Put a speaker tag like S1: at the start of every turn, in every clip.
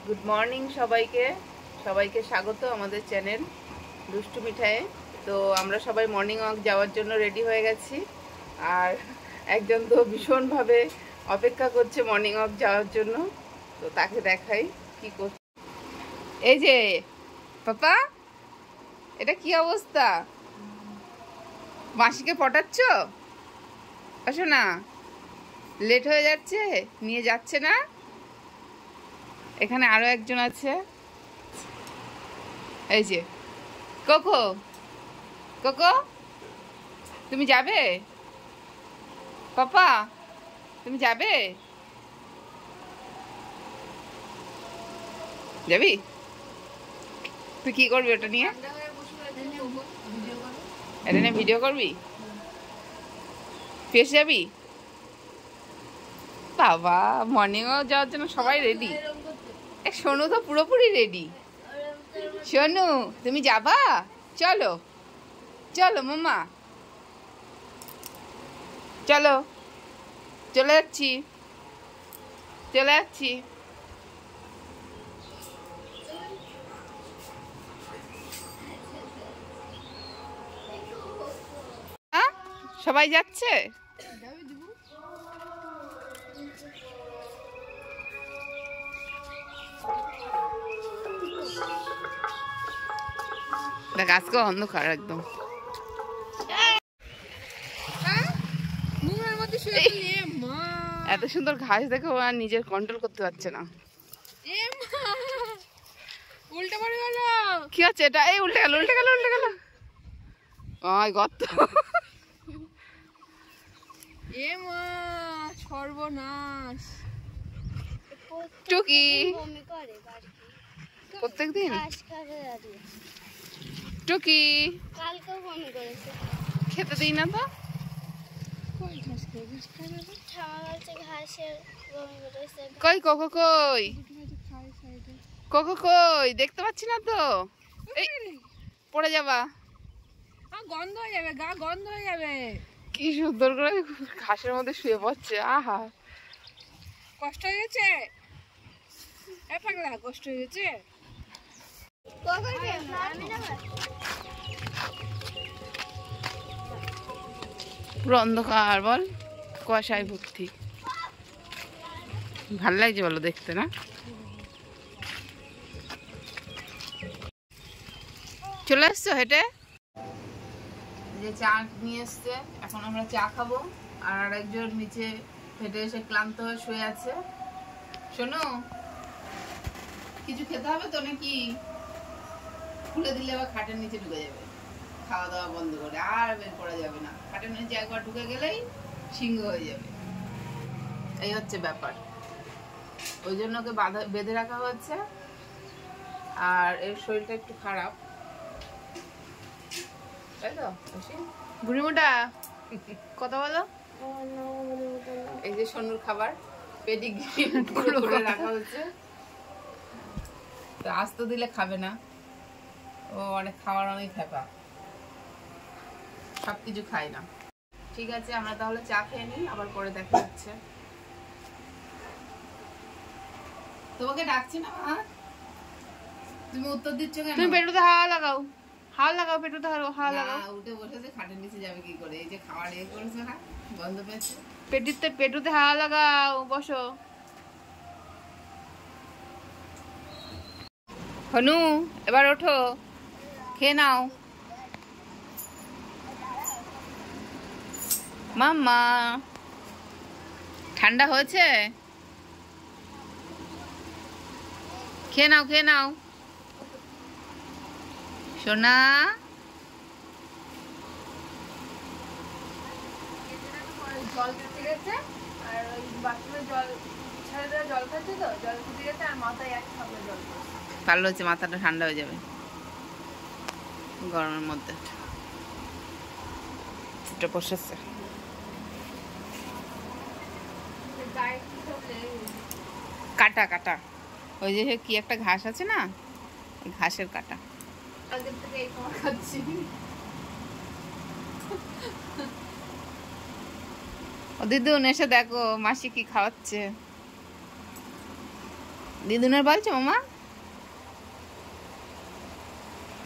S1: Good morning সবাইকে সবাইকে স্বাগত আমাদের চ্যানেল দুষ্টু মিঠায়ে। তো আমরা সবাই মর্নিং ওয়াক যাওয়ার জন্য রেডি হয়ে গেছি, আর একজন তো ভীষণভাবে অপেক্ষা করছে মর্নিং ওয়াক যাওয়ার জন্য। তো তাকে দেখাই কি করছে। এই যে পাপা, এটা কি অবস্থা? মাসিকে পটাচ্ছ? আসো না, লেট হয়ে যাচ্ছে, নিয়ে যাচ্ছে না। এখানে আরো একজন আছে, এই যে কোকো। কোকো, তুমি যাবে? পাপা, তুমি যাবে? যাবি? তুই কি করবি ওটা নিয়ে? এটা নিয়ে ভিডিও করবি? ফেস যাবি? বাবা, মর্নিং ওয়াক যাওয়ার জন্য সবাই রেডি। সোনু তো পুরোপুরি রেডি। সোনু, তুমি যাবা? চলো চলো মামা, চলো। চলে যাচ্ছি, চলে যাচ্ছি। সবাই যাচ্ছে? দেখ আজকে অন্ধকার একদম। এত সুন্দর ঘাস দেখে ও আর নিজের কন্ট্রোল করতে পারছে না।
S2: উল্টে পড়ে গেল।
S1: কি হচ্ছে এটা? এই উল্টে গেল, উল্টে গেল, উল্টে গেল। ওই গর্ত।
S2: এ মা, সর্বনাশ।
S1: টুকি প্রত্যেকদিন টুকি খেতে দিই না তো। কই কোকো, কই কোকো, কই দেখতে পাচ্ছি না তো। এই পড়ে যাবা,
S2: গন্ধ হয়ে যাবে, গা গন্ধ হয়ে যাবে।
S1: কি সুন্দর করে ঘাসের মধ্যে শুয়ে পড়ছে। আহা,
S2: কষ্ট হয়ে গেছে? পাগলা, কষ্ট হয়ে গেছে।
S1: পুরো অন্ধকার, বল, কুয়াশায় ভর্তি। ভাল লাগছে বলো দেখতে, না? চলে আসছো হেঁটে? যে চা নিয়ে এসছে, এখন আমরা চা খাবো। আর আরেকজন নিচে হেঁটে এসে ক্লান্ত হয়ে শুয়ে আছে। শোনো, কিছু খেতে হবে তো নাকি? খুলে দিলে আবার খাটের নিচে ঢুকে যাবে, খাওয়া দাওয়া বন্ধ করে আর বের করা যাবে না। খাটের নিচে একবার ঢুকে গেলেই সিংহ হয়ে যাবে। এই হচ্ছে ব্যাপার, ওই জন্য ওকে বেঁধে রাখা হচ্ছে। আর এর শরীরটা একটু খারাপ, তাই তো? বুড়িমোটা কথা বলো। এই যে সোনুর খাবার, পেডিগ্রি পুরো করে রাখা হচ্ছে। তো আস্ত দিলে খাবে না, ও অনেক খাওয়ার অনেক হ্যাপা, সবকিছু খায় না। ঠিক আছে, আমরা তাহলে চা খেয়ে নিই, আবার পরে দেখা যাচ্ছে। তোমাকে ডাকছি না মা, তুমি উত্তর দিচ্ছ কেন? তুমি পেটুতে হাওয়া লাগাও, হাওয়া লাগাও, পেটুতে হাওয়া লাগাও। উঠে বসেছে, খাটের নিচে যাবে কি করে? এই যে খাওয়ার ইয়ে করেছে না, বন্ধ পেয়েছে। পেটুতে হাওয়া লাগাও, বসো। হনু, এবার ওঠো, খেয়ে নাও। মাম্মা, ঠান্ডা হয়েছে? খেয়ে নাও, খেয়ে নাও সোনা। জল খেতে গেছে, আর ওই বাথরুমে জল ছেড়ে দেওয়া জল খাচ্ছে, তো জল খেতে গেছে, আর মাথায় এক খাবে জল। ভালো হচ্ছে, মাথাটা ঠান্ডা হয়ে যাবে গরমের মধ্যে। এটা বসেছে কাটা কাটা, ওই যে কি একটা ঘাস আছে না, ঘাসের কাটা। আগের থেকে এই খাবার খাচ্ছি। ও দিদুন এসে দেখো মাসি কি খাওয়াচ্ছে। দিদুনের বলছে মামা,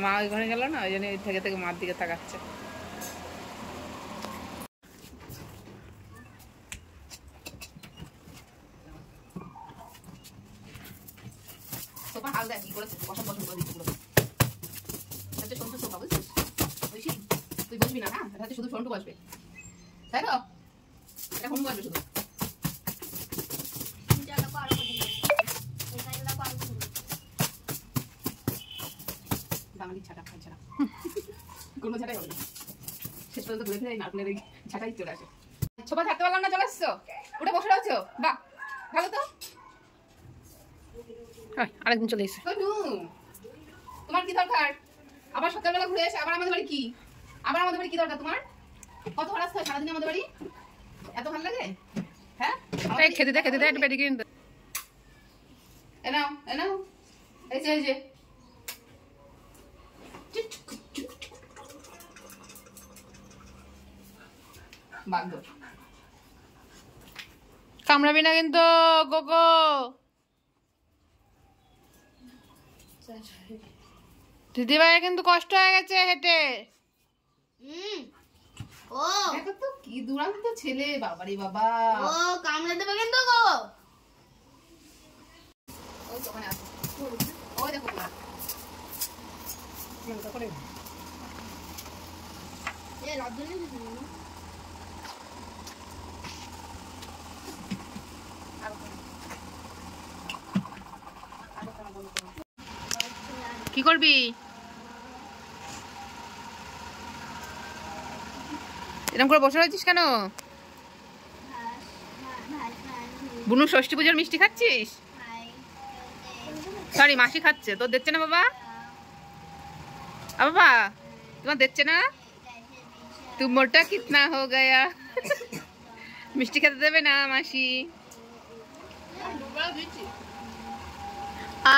S1: মা ওই ঘরে গেল না, ওই জন্য থেকে থেকে মার দিকে তাকাচ্ছে। সোফা হাল দেয় কি করেছে, বসা বসা করে দিচ্ছিল। এটা সন্টু সোফা, বুঝছিস? বুঝছি তুই বসবি না, না এটা হচ্ছে শুধু সন্টু বসবে, তাই তো? এটা কোন বসবে শুধু? বাঙালি ছাটা খাই ছাড়া কোনো ছাটাই হবে না, শেষ পর্যন্ত ঘুরে ফিরে নারকেলের এই ছাটাই চলে আসে। সোফা থাকতে পারলাম না, চলে আসছো, উঠে বসে রয়েছো, বাহ ভালো তো।
S2: আরেকদিন চলে এসে
S1: তোমার কি দরকার আবার সকালবেলা ঘুরে এসে আবার আমাদের বাড়ি? কি আবার আমাদের বাড়ি কি দরকার তোমার? কত খরচ হয় সারাদিন আমাদের বাড়ি? এত ভালো লাগে? হ্যাঁ
S2: খেতে দে একটু পেটে কিনে দে।
S1: এনাও এনাও, এই যে এই যে বাগদর
S2: কামড়াবি না কিন্তু গোগো। দিদিভাই কিন্তু কষ্ট হয়ে গেছে হেঁটে।
S1: ও দেখো তো কি দুরান্ত ছেলে, বাবারে বাবা।
S3: ও কামড়ে দেবে কিন্তু গো।
S1: ওই ওখানে আছে, ওই দেখো পুরা
S3: এ লজ্জা নেই কিছু না।
S2: কি করবি? এরকম করে বসে রয়েছিস কেন? বুনু ষষ্ঠী পুজোর মিষ্টি খাচ্ছিস? সরি মাসি খাচ্ছে, তোর দিচ্ছে না বাবা? বাবা তোমার দিচ্ছে না? তুই মোটা কিতনা হো গয়া। মিষ্টি খেতে দেবে না মাসি?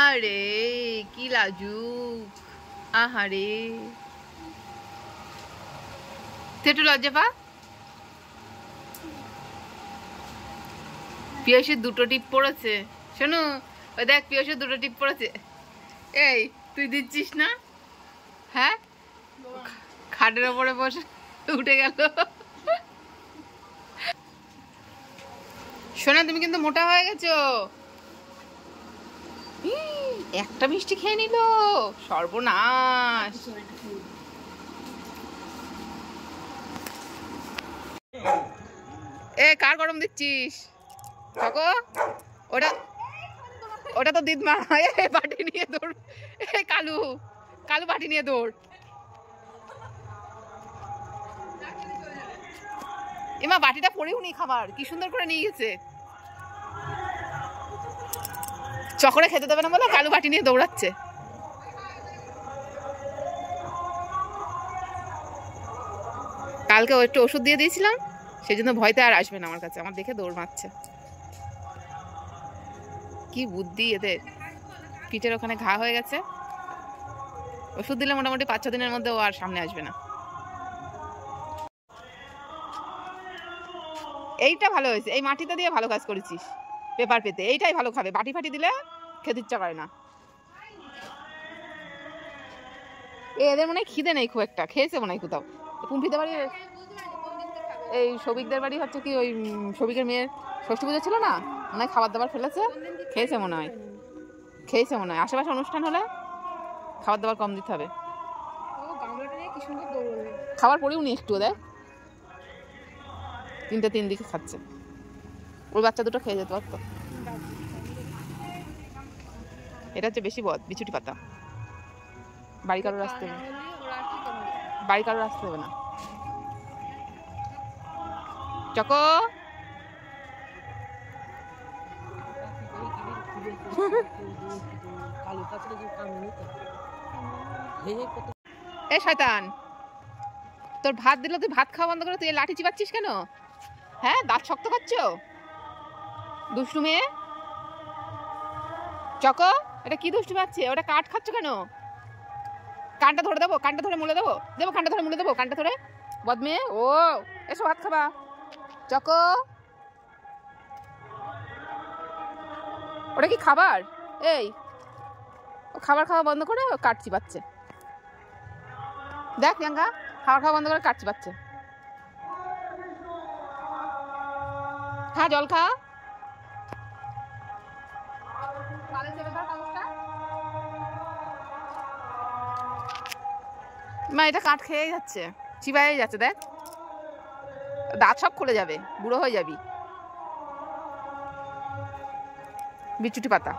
S2: আরে কি লাজুক, আহারে তুই একটু লজ্জা পা। পিয়সের দুটো টিপ পড়েছে, শোনো ওই দেখ পিয়সের দুটো টিপ পড়েছে। এই তুই দিচ্ছিস না? হ্যাঁ খাটের ওপরে বসে উঠে গেল। শোনা তুমি কিন্তু মোটা হয়ে গেছো। একটা মিষ্টি খেয়ে নিল, সর্বনাশ। এ কার গরম দিচ্ছিস কাকো? ওটা ওটা তো দিদমা। এ বাটি নিয়ে দৌড়, এ কালু কালু বাটি নিয়ে দৌড়। এমা বাটিটা পড়েও নি, খাবার কি সুন্দর করে নিয়ে গেছে। চকরে খেতে দেবে না বলে কালু বাটি নিয়ে দৌড়াচ্ছে। কালকে ও একটু ওষুধ দিয়ে দিয়েছিলাম, সেই জন্য ভয়তে আর আসবে না আমার কাছে, আমার দেখে দৌড় মারছে। কি বুদ্ধি এদের, পিঠের ওখানে ঘা হয়ে গেছে, ওষুধ দিলে মোটামুটি 5-6 দিনের মধ্যে ও আর সামনে আসবে না। এইটা ভালো হয়েছে, এই মাটিটা দিয়ে ভালো কাজ করেছিস, পেপার পেতে এইটাই ভালো খাবে, বাটি ফাটি দিলে খেতে ইচ্ছা করে না। এদের মনে হয় খিদে নেই খুব একটা, খেয়েছে মনে হয় কোথাও। পুম্পিদের বাড়ি, এই সবিকদের বাড়ি হচ্ছে কি ওই সবিকের মেয়ের ষষ্ঠী পুজো ছিল না, মনে হয় খাবার দাবার ফেলেছে, খেয়েছে মনে হয়, খেয়েছে মনে হয়। আশেপাশে অনুষ্ঠান হলে খাবার দাবার কম দিতে হবে। খাবার পরেও নি একটু দেয়, 3 দিকে খাচ্ছে। ওই বাচ্চা দুটো খেয়ে যেতে পারতো। এটা হচ্ছে বেশি বিছুটি পাতা, বাড়ি কারোর আসতে হবে, বাড়ি কারোর আসতে হবে না। চকো এ শয়তান, তোর ভাত দিল, তুই ভাত খাওয়া বন্ধ করে তুই লাঠি চিবাচ্ছিস কেন? হ্যাঁ দাঁত শক্ত করছ দুষ্টু মেয়ে। চকো এটা কি দুষ্টু পাচ্ছে, ওটা কাঠ খাচ্ছ কেন? কানটা ধরে দেবো, কানটা ধরে মুলে দেবো, দেবো কানটা ধরে মুলে দেবো, কানটা ধরে বদমেয়ে। ও এসো ভাত খাবা। চকো ওটা কি খাবার? এই ও খাবার খাওয়া বন্ধ করে ও কাঠ চিবাচ্ছে। দেখ প্রিয়াঙ্কা, খাবার খাওয়া বন্ধ করে কাঠ চিবাচ্ছে। খা, জল খা। মা এটা কাঠ খেয়ে যাচ্ছে, চিবাই যাচ্ছে, দেখ দাঁত সব খুলে যাবে, বুড়ো হয়ে যাবি। বিচুটি পাতা।